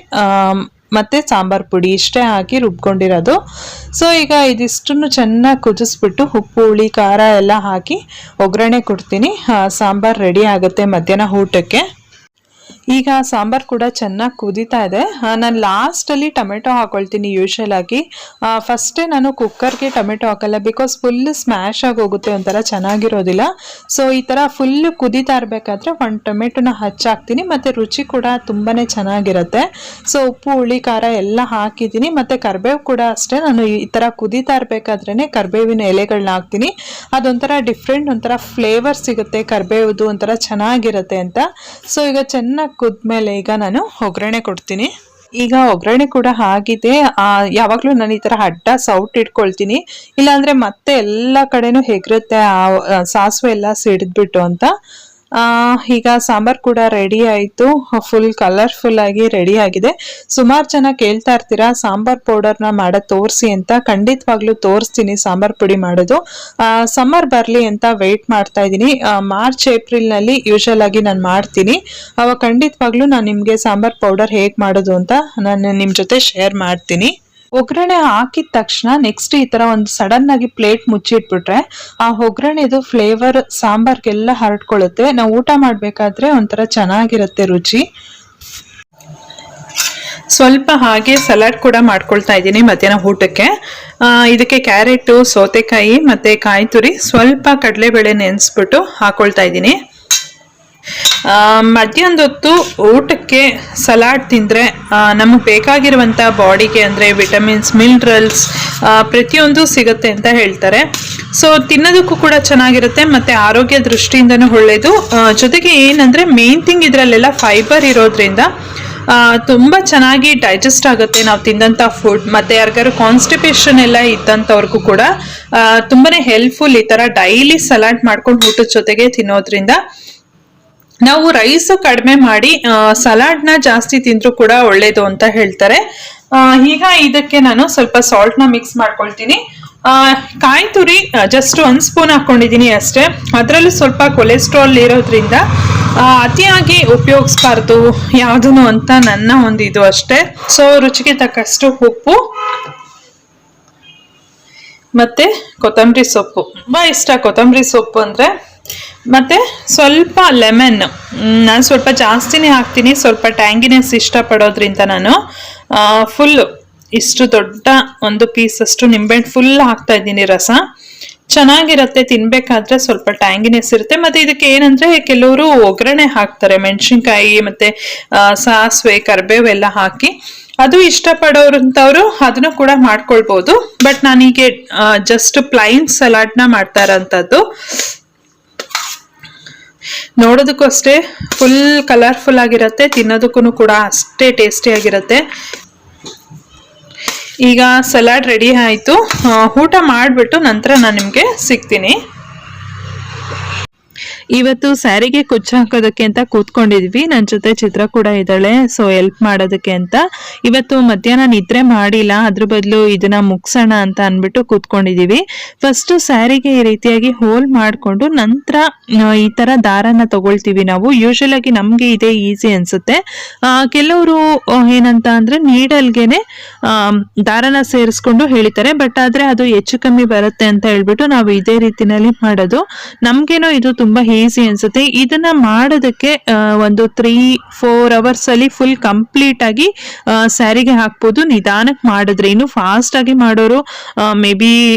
ಮತ್ತು ಸಾಂಬಾರ್ ಪುಡಿ ಇಷ್ಟೇ ಹಾಕಿ ರುಬ್ಕೊಂಡಿರೋದು. ಸೊ ಈಗ ಇದಿಷ್ಟನ್ನು ಚೆನ್ನಾಗಿ ಕುದಿಸ್ಬಿಟ್ಟು ಉಪ್ಪು, ಹುಳಿ, ಖಾರ ಎಲ್ಲ ಹಾಕಿ ಒಗ್ಗರಣೆ ಕೊಡ್ತೀನಿ. ಸಾಂಬಾರ್ ರೆಡಿ ಆಗುತ್ತೆ ಮಧ್ಯಾಹ್ನ ಊಟಕ್ಕೆ. ಈಗ ಸಾಂಬಾರ್ ಕೂಡ ಚೆನ್ನಾಗಿ ಕುದೀತಾ ಇದೆ. ನಾನು ಲಾಸ್ಟಲ್ಲಿ ಟೊಮೆಟೊ ಹಾಕೊಳ್ತೀನಿ ಯೂಶಲ್ ಆಗಿ. ಫಸ್ಟೇ ನಾನು ಕುಕ್ಕರ್ಗೆ ಟೊಮೆಟೊ ಹಾಕಲ್ಲ, ಬಿಕಾಸ್ ಫುಲ್ ಸ್ಮ್ಯಾಶ್ ಆಗಿ ಹೋಗುತ್ತೆ, ಒಂಥರ ಚೆನ್ನಾಗಿರೋದಿಲ್ಲ. ಸೊ ಈ ಥರ ಫುಲ್ ಕುದೀತಾ ಇರಬೇಕಾದ್ರೆ ಒಂದು ಟೊಮೆಟೊನ ಹಚ್ಚಾಕ್ತೀನಿ, ಮತ್ತು ರುಚಿ ಕೂಡ ತುಂಬಾ ಚೆನ್ನಾಗಿರುತ್ತೆ. ಸೊ ಉಪ್ಪು, ಹುಳಿ, ಖಾರ ಎಲ್ಲ ಹಾಕಿದ್ದೀನಿ. ಮತ್ತು ಕರಿಬೇವು ಕೂಡ ಅಷ್ಟೇ, ನಾನು ಈ ಥರ ಕುದೀತಾ ಇರಬೇಕಾದ್ರೇ ಕರಿಬೇವಿನ ಎಲೆಗಳನ್ನ ಹಾಕ್ತೀನಿ. ಅದೊಂಥರ ಡಿಫ್ರೆಂಟ್, ಒಂಥರ ಫ್ಲೇವರ್ ಸಿಗುತ್ತೆ ಕರಿಬೇವುದು, ಒಂಥರ ಚೆನ್ನಾಗಿರುತ್ತೆ ಅಂತ. ಸೊ ಈಗ ಚೆನ್ನಾಗಿ ಕುದ್ಮೇಲೆ ಈಗ ನಾನು ಒಗ್ಗರಣೆ ಕೊಡ್ತೀನಿ. ಈಗ ಒಗ್ಗರಣೆ ಕೂಡ ಆಗಿದೆ. ಯಾವಾಗಲೂ ನಾನು ಈ ಥರ ಅಡ್ಡ ಸೌಟ್ ಇಟ್ಕೊಳ್ತೀನಿ, ಇಲ್ಲಾಂದರೆ ಮತ್ತೆ ಎಲ್ಲ ಕಡೆನೂ ಹೆಗ್ರುತ್ತೆ ಸಾಸಿವೆ ಎಲ್ಲ ಸಿಡಿದ್ಬಿಟ್ಟು ಅಂತ. ಈಗ ಸಾಂಬಾರ್ ಕೂಡ ರೆಡಿ ಆಯಿತು. ಫುಲ್ ಕಲರ್ಫುಲ್ ಆಗಿ ರೆಡಿ ಆಗಿದೆ. ಸುಮಾರು ಜನ ಕೇಳ್ತಾ ಇರ್ತೀರಾ ಸಾಂಬಾರ್ ಪೌಡರ್ನ ಮಾಡೋದು ತೋರಿಸಿ ಅಂತ. ಖಂಡಿತವಾಗ್ಲೂ ತೋರಿಸ್ತೀನಿ ಸಾಂಬಾರ್ ಪುಡಿ ಮಾಡೋದು. ಸಮ್ಮರ್ ಬರಲಿ ಅಂತ ವೆಯ್ಟ್ ಮಾಡ್ತಾ ಇದ್ದೀನಿ. ಮಾರ್ಚ್ ಏಪ್ರಿಲ್ನಲ್ಲಿ ಯೂಶಲ್ ಆಗಿ ನಾನು ಮಾಡ್ತೀನಿ. ಅವಾಗ ಖಂಡಿತವಾಗ್ಲೂ ನಾನು ನಿಮಗೆ ಸಾಂಬಾರ್ ಪೌಡರ್ ಹೇಗೆ ಮಾಡೋದು ಅಂತ ನಾನು ನಿಮ್ಮ ಜೊತೆ ಶೇರ್ ಮಾಡ್ತೀನಿ. ಒಗ್ಗರಣೆ ಹಾಕಿದ ತಕ್ಷಣ ನೆಕ್ಸ್ಟ್ ಈ ಥರ ಒಂದು ಸಡನ್ ಆಗಿ ಪ್ಲೇಟ್ ಮುಚ್ಚಿಟ್ಬಿಟ್ರೆ ಆ ಒಗ್ಗರಣೆದು ಫ್ಲೇವರ್ ಸಾಂಬಾರ್ಗೆಲ್ಲ ಹರಡ್ಕೊಳ್ಳುತ್ತೆ. ನಾವು ಊಟ ಮಾಡಬೇಕಾದ್ರೆ ಒಂಥರ ಚೆನ್ನಾಗಿರುತ್ತೆ ರುಚಿ. ಸ್ವಲ್ಪ ಹಾಗೆ ಸಲಾಡ್ ಕೂಡ ಮಾಡ್ಕೊಳ್ತಾ ಇದ್ದೀನಿ ಮಧ್ಯಾಹ್ನ ಊಟಕ್ಕೆ. ಇದಕ್ಕೆ ಕ್ಯಾರೆಟು, ಸೌತೆಕಾಯಿ ಮತ್ತು ಕಾಯಿ ತುರಿ, ಸ್ವಲ್ಪ ಕಡಲೆಬೇಳೆ ನೆನೆಸ್ಬಿಟ್ಟು ಹಾಕೊಳ್ತಾ ಇದ್ದೀನಿ. ಮಧ್ಯಾಹ್ನದ ಹೊತ್ತು ಊಟಕ್ಕೆ ಸಲಾಡ್ ತಿಂದರೆ ನಮಗೆ ಬೇಕಾಗಿರುವಂಥ ಬಾಡಿಗೆ ಅಂದರೆ ವಿಟಮಿನ್ಸ್, ಮಿನರಲ್ಸ್ ಪ್ರತಿಯೊಂದು ಸಿಗುತ್ತೆ ಅಂತ ಹೇಳ್ತಾರೆ. ಸೊ ತಿನ್ನೋದಕ್ಕೂ ಕೂಡ ಚೆನ್ನಾಗಿರುತ್ತೆ ಮತ್ತು ಆರೋಗ್ಯ ದೃಷ್ಟಿಯಿಂದನೂ ಒಳ್ಳೆಯದು. ಜೊತೆಗೆ ಏನಂದರೆ ಮೇನ್ ಥಿಂಗ್ ಇದರಲ್ಲೆಲ್ಲ ಫೈಬರ್ ಇರೋದ್ರಿಂದ ತುಂಬ ಚೆನ್ನಾಗಿ ಡೈಜೆಸ್ಟ್ ಆಗುತ್ತೆ ನಾವು ತಿಂದಂಥ ಫುಡ್. ಮತ್ತು ಯಾರಿಗಾರು ಕಾನ್ಸ್ಟಿಪೇಷನ್ ಎಲ್ಲ ಇದ್ದಂಥವ್ರಿಗೂ ಕೂಡ ತುಂಬಾ ಹೆಲ್ಪ್ಫುಲ್ ಈ ಥರ ಡೈಲಿ ಸಲಾಡ್ ಮಾಡ್ಕೊಂಡು ಊಟದ ಜೊತೆಗೆ ತಿನ್ನೋದ್ರಿಂದ. ನಾವು ರೈಸ್ ಕಡಿಮೆ ಮಾಡಿ ಸಲಾಡ್ನ ಜಾಸ್ತಿ ತಿಂದ್ರೂ ಕೂಡ ಒಳ್ಳೇದು ಅಂತ ಹೇಳ್ತಾರೆ. ಈಗ ಇದಕ್ಕೆ ನಾನು ಸ್ವಲ್ಪ ಸಾಲ್ಟ್ನ ಮಿಕ್ಸ್ ಮಾಡ್ಕೊಳ್ತೀನಿ. ಕಾಯಿ ತುರಿ ಜಸ್ಟ್ 1 ಸ್ಪೂನ್ ಹಾಕೊಂಡಿದ್ದೀನಿ ಅಷ್ಟೇ. ಅದರಲ್ಲೂ ಸ್ವಲ್ಪ ಕೊಲೆಸ್ಟ್ರಾಲ್ ಇರೋದ್ರಿಂದ ಅತಿಯಾಗಿ ಉಪಯೋಗಿಸ್ಬಾರ್ದು ಯಾವುದೂ ಅಂತ ನನ್ನ ಒಂದು ಇದು ಅಷ್ಟೇ. ಸೊ ರುಚಿಗೆ ತಕ್ಕಷ್ಟು ಉಪ್ಪು ಮತ್ತೆ ಕೊತ್ತಂಬರಿ ಸೊಪ್ಪು, ತುಂಬಾ ಇಷ್ಟ ಕೊತ್ತಂಬರಿ ಸೊಪ್ಪು ಅಂದರೆ. ಮತ್ತೆ ಸ್ವಲ್ಪ ಲೆಮನ್, ನಾನು ಸ್ವಲ್ಪ ಜಾಸ್ತಿನೇ ಹಾಕ್ತೀನಿ, ಸ್ವಲ್ಪ ಟ್ಯಾಂಗಿನೆಸ್ ಇಷ್ಟಪಡೋದ್ರಿಂದ ನಾನು ಫುಲ್ಲು ಇಷ್ಟು ದೊಡ್ಡ ಒಂದು ಪೀಸ್ ಅಷ್ಟು ನಿಂಬೆಹಣ್ಣು ಫುಲ್ ಹಾಕ್ತಾ ಇದ್ದೀನಿ. ರಸ ಚೆನ್ನಾಗಿರುತ್ತೆ ತಿನ್ಬೇಕಾದ್ರೆ, ಸ್ವಲ್ಪ ಟ್ಯಾಂಗಿನೆಸ್ ಇರುತ್ತೆ. ಮತ್ತೆ ಇದಕ್ಕೆ ಏನಂದ್ರೆ ಕೆಲವರು ಒಗ್ಗರಣೆ ಹಾಕ್ತಾರೆ, ಮೆಣಸಿನ್ಕಾಯಿ ಮತ್ತೆ ಸಾಸಿವೆ ಕರಿಬೇವು ಎಲ್ಲ ಹಾಕಿ. ಅದು ಇಷ್ಟಪಡೋರಂಥವ್ರು ಅದನ್ನು ಕೂಡ ಮಾಡ್ಕೊಳ್ಬೋದು. ಬಟ್ ನಾನೀಗ ಜಸ್ಟ್ ಪ್ಲೈನ್ ಸಲಾಡ್ನ ಮಾಡ್ತಾ ಇರೋಂಥದ್ದು. ನೋಡೋದಕ್ಕೂ ಅಷ್ಟೇ ಫುಲ್ ಕಲರ್ಫುಲ್ ಆಗಿರುತ್ತೆ, ತಿನ್ನೋದಕ್ಕೂ ಕೂಡ ಅಷ್ಟೇ ಟೇಸ್ಟಿ ಆಗಿರುತ್ತೆ. ಈಗ ಸಲಾಡ್ ರೆಡಿ ಆಯಿತು. ಊಟ ಮಾಡಿಬಿಟ್ಟು ನಂತರ ನಾನು ನಿಮಗೆ ಸಿಗ್ತೀನಿ. ಇವತ್ತು ಸ್ಯಾರಿಗೆ ಕುಚ್ಚು ಹಾಕೋದಕ್ಕೆ ಅಂತ ಕೂತ್ಕೊಂಡಿದ್ವಿ. ನನ್ನ ಜೊತೆ ಚಿತ್ರ ಕೂಡ ಇದ್ದಾಳೆ, ಸೊ ಹೆಲ್ಪ್ ಮಾಡೋದಕ್ಕೆ ಅಂತ. ಇವತ್ತು ಮಧ್ಯಾಹ್ನ ನಿದ್ರೆ ಮಾಡಿಲ್ಲ, ಅದ್ರ ಬದಲು ಇದನ್ನ ಮುಗ್ಸೋಣ ಅಂತ ಅಂದ್ಬಿಟ್ಟು ಕೂತ್ಕೊಂಡಿದೀವಿ. ಫಸ್ಟ್ ಸ್ಯಾರಿಗೆ ಈ ರೀತಿಯಾಗಿ ಹೋಲ್ ಮಾಡಿಕೊಂಡು ನಂತರ ಈ ತರ ದಾರನ ತಗೊಳ್ತೀವಿ ನಾವು. ಯೂಶುವಲ್ ಆಗಿ ನಮ್ಗೆ ಇದೇ ಈಸಿ ಅನ್ಸುತ್ತೆ. ಕೆಲವರು ಏನಂತ ಅಂದ್ರೆ ನೀಡಲ್ಗೆನೆ ದಾರನ ಸೇರಿಸ್ಕೊಂಡು ಹೇಳಿತಾರೆ, ಬಟ್ ಆದ್ರೆ ಅದು ಹೆಚ್ಚು ಕಮ್ಮಿ ಬರುತ್ತೆ ಅಂತ ಹೇಳ್ಬಿಟ್ಟು ನಾವು ಇದೇ ರೀತಿನಲ್ಲಿ ಮಾಡೋದು. ನಮ್ಗೇನೋ ಇದು ತುಂಬಾ ಈಸಿ ಅನ್ಸುತ್ತೆ. ಇದನ್ನ ಮಾಡೋದಕ್ಕೆ ಒಂದು 3-4 ಅವರ್ಸ್ ಅಲ್ಲಿ ಫುಲ್ ಕಂಪ್ಲೀಟ್ ಆಗಿ ಸ್ಯಾರಿಗೆ ಹಾಕ್ಬೋದು. ನಿಧಾನಕ್ಕೆ ಮಾಡಿದ್ರೆ, ಇನ್ನು ಫಾಸ್ಟ್ ಆಗಿ ಮಾಡೋರು ಮೇ ಬಿ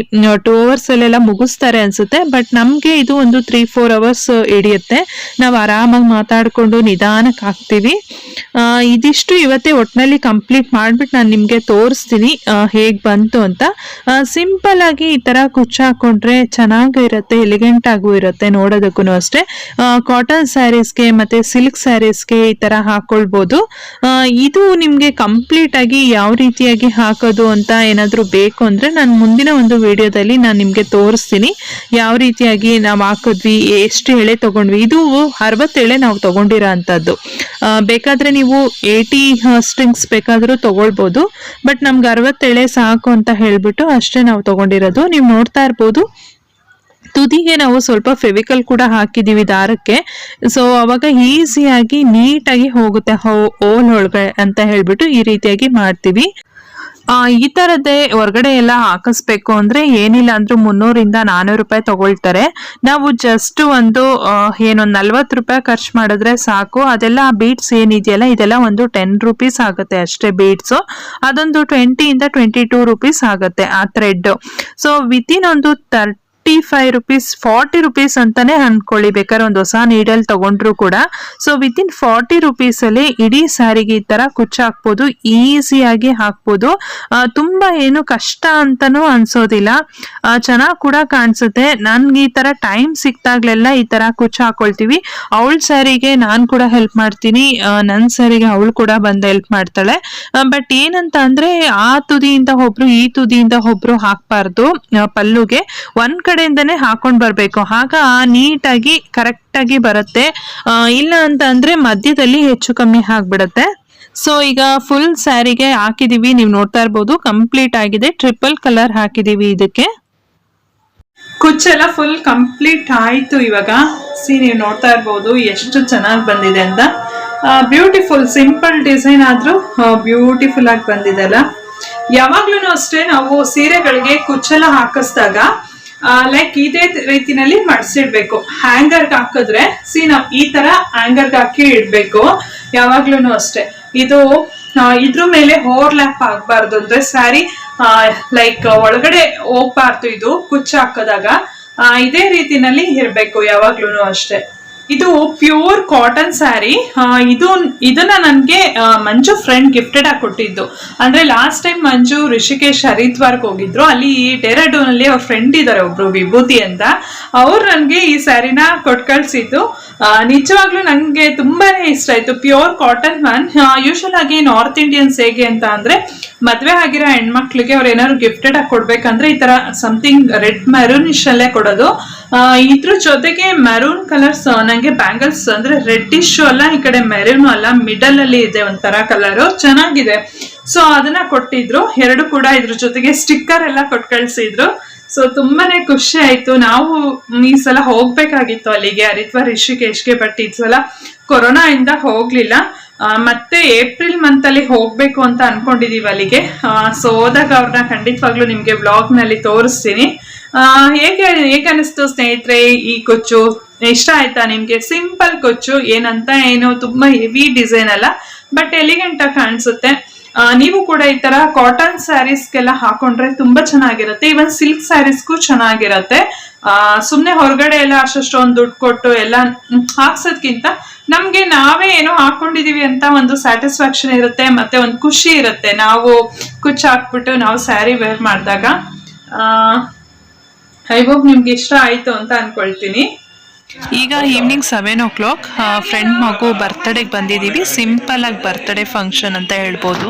2 ಅವರ್ಸ್ ಅಲ್ಲೆಲ್ಲ ಮುಗಿಸ್ತಾರೆ ಅನ್ಸುತ್ತೆ. ಬಟ್ ನಮ್ಗೆ ಇದು ಒಂದು 3-4 ಅವರ್ಸ್ ಹಿಡಿಯುತ್ತೆ. ನಾವು ಆರಾಮಾಗಿ ಮಾತಾಡ್ಕೊಂಡು ನಿಧಾನಕ್ಕೆ ಹಾಕ್ತೀವಿ. ಇದಿಷ್ಟು ಇವತ್ತೇ ಒಟ್ಟಿನಲ್ಲಿ ಕಂಪ್ಲೀಟ್ ಮಾಡ್ಬಿಟ್ಟು ನಾನು ನಿಮ್ಗೆ ತೋರಿಸ್ತೀನಿ ಹೇಗ್ ಬಂತು ಅಂತ. ಸಿಂಪಲ್ ಆಗಿ ಈ ತರ ಕುಚ್ಚು ಹಾಕೊಂಡ್ರೆ ಚೆನ್ನಾಗಿರುತ್ತೆ, ಎಲಿಗೆಂಟ್ ಆಗೂ ಇರುತ್ತೆ ನೋಡೋದಕ್ಕೂ ಅಷ್ಟೇ. ಕಾಟನ್ ಸ್ಯಾರೀಸ್ಗೆ ಮತ್ತೆ ಸಿಲ್ಕ್ ಸ್ಯಾರೀಸ್ಗೆ ಈ ತರ ಹಾಕೊಳ್ಬಹುದು. ಇದು ನಿಮ್ಗೆ ಕಂಪ್ಲೀಟ್ ಆಗಿ ಯಾವ ರೀತಿಯಾಗಿ ಹಾಕೋದು ಅಂತ ಏನಾದ್ರು ಬೇಕು ಅಂದ್ರೆ ನಾನು ಮುಂದಿನ ಒಂದು ವಿಡಿಯೋದಲ್ಲಿ ನಾನು ನಿಮ್ಗೆ ತೋರಿಸ್ತೀನಿ ಯಾವ ರೀತಿಯಾಗಿ ನಾವು ಹಾಕಿದ್ವಿ, ಎಷ್ಟು ಎಳೆ ತಗೊಂಡ್ವಿ. ಇದು 60 ಎಳೆ ನಾವು ತಗೊಂಡಿರೋ ಅಂತದ್ದು. ಬೇಕಾದ್ರೆ ನೀವು 80 ಸ್ಟ್ರಿಂಗ್ಸ್ ಬೇಕಾದ್ರೂ ತಗೊಳ್ಬಹುದು. ಬಟ್ ನಮ್ಗೆ 60 ಎಳೆ ಸಾಕು ಅಂತ ಹೇಳ್ಬಿಟ್ಟು ಅಷ್ಟೇ ನಾವು ತಗೊಂಡಿರೋದು. ನೀವು ನೋಡ್ತಾ ಇರ್ಬೋದು, ತುದಿಗೆ ನಾವು ಸ್ವಲ್ಪ ಫೆವಿಕಲ್ ಕೂಡ ಹಾಕಿದೀವಿ ದಾರಕ್ಕೆ. ಸೊ ಅವಾಗ ಈಸಿಯಾಗಿ ನೀಟಾಗಿ ಹೋಗುತ್ತೆ ಹೋಲ್ ಒಳಗಡೆ ಅಂತ ಹೇಳ್ಬಿಟ್ಟು ಈ ರೀತಿಯಾಗಿ ಮಾಡ್ತೀವಿ. ಈ ತರದ್ದೇ ಹೊರಗಡೆ ಎಲ್ಲ ಹಾಕಿಸ್ಬೇಕು ಅಂದ್ರೆ ಏನಿಲ್ಲ ಅಂದ್ರೂ 300-400 ರೂಪಾಯಿ ತಗೊಳ್ತಾರೆ. ನಾವು ಜಸ್ಟ್ ಒಂದು 40 ರೂಪಾಯಿ ಖರ್ಚು ಮಾಡಿದ್ರೆ ಸಾಕು. ಅದೆಲ್ಲ ಬೀಡ್ಸ್ ಏನಿದೆಯಲ್ಲ ಇದೆಲ್ಲ ಒಂದು 10 ರೂಪೀಸ್ ಆಗುತ್ತೆ ಅಷ್ಟೇ ಬೀಡ್ಸ್. ಅದೊಂದು 20-22 ರೂಪೀಸ್ ಆಗುತ್ತೆ ಆ ಥ್ರೆಡ್. ಸೊ ವಿತಿನ್ ಒಂದು 35 ರೂಪೀಸ್ 40 ರೂಪೀಸ್ ಅಂತಾನೆ ಅನ್ಕೊಳ್ಳಿ, ಬೇಕಾದ್ರೆ ಒಂದು ಹೊಸ ನೀಡಲ್ ತಗೊಂಡ್ರು ಕೂಡ. ಸೊ ವಿತಿನ್ 40 ರೂಪೀಸ್ ಅಲ್ಲಿ ಇಡೀ ಸ್ಯಾರಿಗೆ ಈ ತರ ಕುಚ್ಚು ಹಾಕ್ಬೋದು, ಈಸಿಯಾಗಿ ಹಾಕ್ಬೋದು. ತುಂಬಾ ಏನು ಕಷ್ಟ ಅಂತಾನೂ ಅನ್ಸೋದಿಲ್ಲ, ಚೆನ್ನಾಗಿ ಕೂಡ ಕಾಣಿಸುತ್ತೆ. ನನ್ಗೆ ಈ ತರ ಟೈಮ್ ಸಿಕ್ತಾಗ್ಲೆಲ್ಲ ಈ ತರ ಕುಚ್ಚು ಹಾಕೊಳ್ತೀವಿ. ಅವಳ ಸ್ಯಾರಿಗೆ ನಾನ್ ಕೂಡ ಹೆಲ್ಪ್ ಮಾಡ್ತೀನಿ, ನನ್ನ ಸ್ಯಾರಿಗೆ ಅವಳು ಕೂಡ ಬಂದು ಹೆಲ್ಪ್ ಮಾಡ್ತಾಳೆ. ಬಟ್ ಏನಂತ ಅಂದ್ರೆ ಆ ತುದಿಯಿಂದ ಒಬ್ರು ಈ ತುದಿಯಿಂದ ಒಬ್ರು ಹಾಕ್ಬಾರ್ದು. ಪಲ್ಲುಗೆ ಒಂದ್ ಕಡೆಯಿಂದನೇ ಹಾಕೊಂಡ್ ಬರ್ಬೇಕು, ಆಗ ನೀಟಾಗಿ ಕರೆಕ್ಟ್ ಆಗಿ ಬರುತ್ತೆ. ಇಲ್ಲ ಅಂತ ಅಂದ್ರೆ ಮಧ್ಯದಲ್ಲಿ ಹೆಚ್ಚು ಕಮ್ಮಿ ಆಗ್ಬಿಡತ್ತೆ. ಸೊ ಈಗ ಫುಲ್ ಸ್ಯಾರಿಗೆ ಹಾಕಿದೀವಿ, ನೀವು ನೋಡ್ತಾ ಇರ್ಬೋದು ಕಂಪ್ಲೀಟ್ ಆಗಿದೆ. ಟ್ರಿಪಲ್ ಕಲರ್ ಹಾಕಿದೀವಿ ಇದಕ್ಕೆ. ಕುಚ್ಚೆಲ್ಲ ಫುಲ್ ಕಂಪ್ಲೀಟ್ ಆಯ್ತು. ಇವಾಗ ನೀವು ನೋಡ್ತಾ ಇರ್ಬೋದು ಎಷ್ಟು ಚೆನ್ನಾಗಿ ಬಂದಿದೆ ಅಂತ. ಬ್ಯೂಟಿಫುಲ್, ಸಿಂಪಲ್ ಡಿಸೈನ್ ಆದ್ರೂ ಬ್ಯೂಟಿಫುಲ್ ಆಗಿ ಬಂದಿದೆ ಅಲ್ಲ. ಯಾವಾಗ್ಲೂ ಅಷ್ಟೇ ನಾವು ಸೀರೆಗಳಿಗೆ ಕುಚ್ಚೆಲ್ಲ ಹಾಕಿಸ್ದಾಗ ಲೈಕ್ ಇದೇ ರೀತಿನಲ್ಲಿ ಮಡ್ಸಿಡ್ಬೇಕು. ಹ್ಯಾಂಗರ್ಗೆ ಹಾಕಿದ್ರೆ ನಾವು ಈ ತರ ಹ್ಯಾಂಗರ್ಗೆ ಹಾಕಿ ಇಡ್ಬೇಕು ಯಾವಾಗ್ಲೂ ಅಷ್ಟೇ. ಇದು ಇದ್ರ ಮೇಲೆ ಓವರ್ಲ್ಯಾಪ್ ಆಗ್ಬಾರ್ದು, ಅಂದ್ರೆ ಸ್ಯಾರಿ ಲೈಕ್ ಒಳಗಡೆ ಹೋಗ್ಬಾರ್ದು. ಇದು ಕುಚ್ಚು ಹಾಕಿದಾಗ ಇದೇ ರೀತಿನಲ್ಲಿ ಇರ್ಬೇಕು ಯಾವಾಗ್ಲೂ ಅಷ್ಟೇ. ಇದು ಪ್ಯೂರ್ ಕಾಟನ್ ಸ್ಯಾರಿ. ಇದನ್ನ ನನ್ಗೆ ಮಂಜು ಫ್ರೆಂಡ್ ಗಿಫ್ಟೆಡ್ ಆಗಿ ಕೊಟ್ಟಿದ್ದು. ಅಂದ್ರೆ ಲಾಸ್ಟ್ ಟೈಮ್ ಮಂಜು ಋಷಿಕೇಶ್ ಹರಿದ್ವಾರ್ಗೆ ಹೋಗಿದ್ರು, ಅಲ್ಲಿ ಡೆಹ್ರಾಡೂನ್ ಅಲ್ಲಿ ಅವ್ರ ಫ್ರೆಂಡ್ ಇದಾರೆ ಒಬ್ರು ವಿಭೂತಿ ಅಂತ, ಅವ್ರು ನನ್ಗೆ ಈ ಸ್ಯಾರಿನ ಕೊಟ್ಟು ಕಳ್ಸಿದ್ದು. ನಿಜವಾಗ್ಲೂ ನಂಗೆ ತುಂಬಾನೇ ಇಷ್ಟ ಆಯ್ತು. Pure cotton one. ಯೂಶುವಲ್ ಆಗಿ ನಾರ್ತ್ ಇಂಡಿಯನ್ಸ್ ಹೇಗೆ ಅಂತ ಅಂದ್ರೆ ಮದ್ವೆ ಆಗಿರೋ ಹೆಣ್ಮಕ್ಳಿಗೆ ಅವ್ರು ಏನಾದ್ರು ಗಿಫ್ಟೆಡ್ ಆಗಿ ಕೊಡ್ಬೇಕಂದ್ರೆ ಈ ತರ ಸಮಥಿಂಗ್ ರೆಡ್ ಮೆರೂನಿಶ್ ಅಲ್ಲೇ ಕೊಡೋದು. ಇದ್ರ ಜೊತೆಗೆ ಮೆರೂನ್ ಕಲರ್ಸ್ ನಂಗೆ ಬ್ಯಾಂಗಲ್ಸ್ ಅಂದ್ರೆ ರೆಡ್ಡಿಶ್ ಅಲ್ಲ, ಈ ಕಡೆ ಮೆರೂನ್ ಅಲ್ಲ, ಮಿಡಲ್ ಅಲ್ಲಿ ಇದೆ ಒಂಥರ ಕಲರ್, ಚೆನ್ನಾಗಿದೆ. ಸೊ ಅದನ್ನ ಕೊಟ್ಟಿದ್ರು ಎರಡು ಕೂಡ. ಇದ್ರ ಜೊತೆಗೆ ಸ್ಟಿಕ್ಕರ್ ಎಲ್ಲ ಕೊಟ್ಟು ಕಳ್ಸಿದ್ರು. ಸೊ ತುಂಬಾನೇ ಖುಷಿ ಆಯ್ತು. ನಾವು ಈ ಸಲ ಹೋಗ್ಬೇಕಾಗಿತ್ತು ಅಲ್ಲಿಗೆ, ಹರಿದ್ವಾರ್ ರಿಷಿಕೇಶ್ಗೆ. ಬಟ್ ಈ ಸಲ ಕೊರೋನಾ ಇಂದ ಹೋಗ್ಲಿಲ್ಲ. ಮತ್ತೆ ಏಪ್ರಿಲ್ ಮಂತ್ ಅಲ್ಲಿ ಹೋಗ್ಬೇಕು ಅಂತ ಅನ್ಕೊಂಡಿದೀವಿ ಅಲ್ಲಿಗೆ. ಸೊ ಹೋದಾಗ ಅವ್ರನ್ನ ಖಂಡಿತವಾಗ್ಲೂ ನಿಮ್ಗೆ ವ್ಲಾಗ್ ನಲ್ಲಿ ತೋರಿಸ್ತೀನಿ. ಹೇಗೆ ಅನಿಸ್ತು ಸ್ನೇಹಿತರೆ ಈ ಕೊಚ್ಚು? ಇಷ್ಟ ಆಯ್ತಾ ನಿಮ್ಗೆ? ಸಿಂಪಲ್ ಕೊಚ್ಚು, ಏನಂತ ಏನು ತುಂಬಾ ಹೆವಿ ಡಿಸೈನ್ ಅಲ್ಲ, ಬಟ್ ಎಲಿಗೆಂಟ್ ಆಗಿ ಕಾಣಿಸುತ್ತೆ. ನೀವು ಕೂಡ ಈ ತರ ಕಾಟನ್ ಸ್ಯಾರೀಸ್ಗೆಲ್ಲ ಹಾಕೊಂಡ್ರೆ ತುಂಬಾ ಚೆನ್ನಾಗಿರುತ್ತೆ. ಇವನ್ ಸಿಲ್ಕ್ ಸ್ಯಾರೀಸ್ಗೂ ಚೆನ್ನಾಗಿರತ್ತೆ. ಸುಮ್ನೆ ಹೊರಗಡೆ ಎಲ್ಲ ಅಷ್ಟೊಂದು ದುಡ್ಡು ಕೊಟ್ಟು ಎಲ್ಲ ಹಾಕ್ಸೋದ್ಕಿಂತ ನಮ್ಗೆ ನಾವೇ ಏನೋ ಹಾಕೊಂಡಿದೀವಿ ಅಂತ ಒಂದು ಸ್ಯಾಟಿಸ್ಫ್ಯಾಕ್ಷನ್ ಇರುತ್ತೆ, ಮತ್ತೆ ಒಂದು ಖುಷಿ ಇರುತ್ತೆ ನಾವು ಕುಚ್ಚು ಹಾಕ್ಬಿಟ್ಟು ನಾವು ಸ್ಯಾರಿ ವೇರ್ ಮಾಡಿದಾಗ. ಐ ಹೋಪ್ ನಿಮ್ಗೆ ಇಷ್ಟ ಆಯ್ತು ಅಂತ ಅನ್ಕೊಳ್ತೀನಿ. ಈಗ ಈವ್ನಿಂಗ್ 7 o'clock ಫ್ರೆಂಡ್ ಮಗು ಬರ್ತಡೆಗೆ ಬಂದಿದ್ದೀವಿ. ಸಿಂಪಲ್ ಆಗಿ ಬರ್ತಡೇ ಫಂಕ್ಷನ್ ಅಂತ ಹೇಳ್ಬೋದು.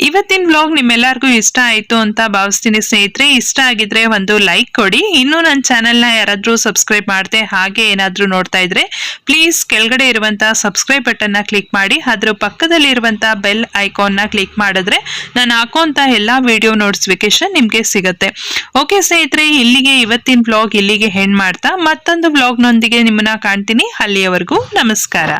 ಇವತ್ತಿನ ವ್ಲಾಗ್ ನಿಮ್ಮೆಲ್ಲರಿಗೂ ಇಷ್ಟ ಆಯ್ತು ಅಂತ ಭಾವಿಸ್ತೀನಿ ಸ್ನೇಹಿತರೆ. ಇಷ್ಟ ಆಗಿದ್ರೆ ಒಂದು ಲೈಕ್ ಕೊಡಿ. ಇನ್ನೂ ನನ್ನ ಚಾನೆಲ್ನ ಯಾರಾದರೂ ಸಬ್ಸ್ಕ್ರೈಬ್ ಮಾಡದೆ ಹಾಗೆ ಏನಾದರೂ ನೋಡ್ತಾ ಇದ್ರೆ ಪ್ಲೀಸ್ ಕೆಳಗಡೆ ಇರುವಂತಹ ಸಬ್ಸ್ಕ್ರೈಬ್ ಬಟನ್ನ ಕ್ಲಿಕ್ ಮಾಡಿ, ಅದ್ರ ಪಕ್ಕದಲ್ಲಿ ಇರುವಂತಹ ಬೆಲ್ ಐಕಾನ್ನ ಕ್ಲಿಕ್ ಮಾಡಿದ್ರೆ ನಾನು ಹಾಕುವಂತ ಎಲ್ಲಾ ವಿಡಿಯೋ ನೋಟಿಫಿಕೇಶನ್ ನಿಮ್ಗೆ ಸಿಗುತ್ತೆ. ಓಕೆ ಸ್ನೇಹಿತರೆ, ಇಲ್ಲಿಗೆ ಇವತ್ತಿನ ವ್ಲಾಗ್ ಇಲ್ಲಿಗೆ ಎಂಡ್ ಮಾಡ್ತಾ ಮತ್ತೊಂದು ವ್ಲಾಗ್ನೊಂದಿಗೆ ನಿಮ್ಮನ್ನ ಕಾಣ್ತೀನಿ. ಅಲ್ಲಿಯವರೆಗೂ ನಮಸ್ಕಾರ.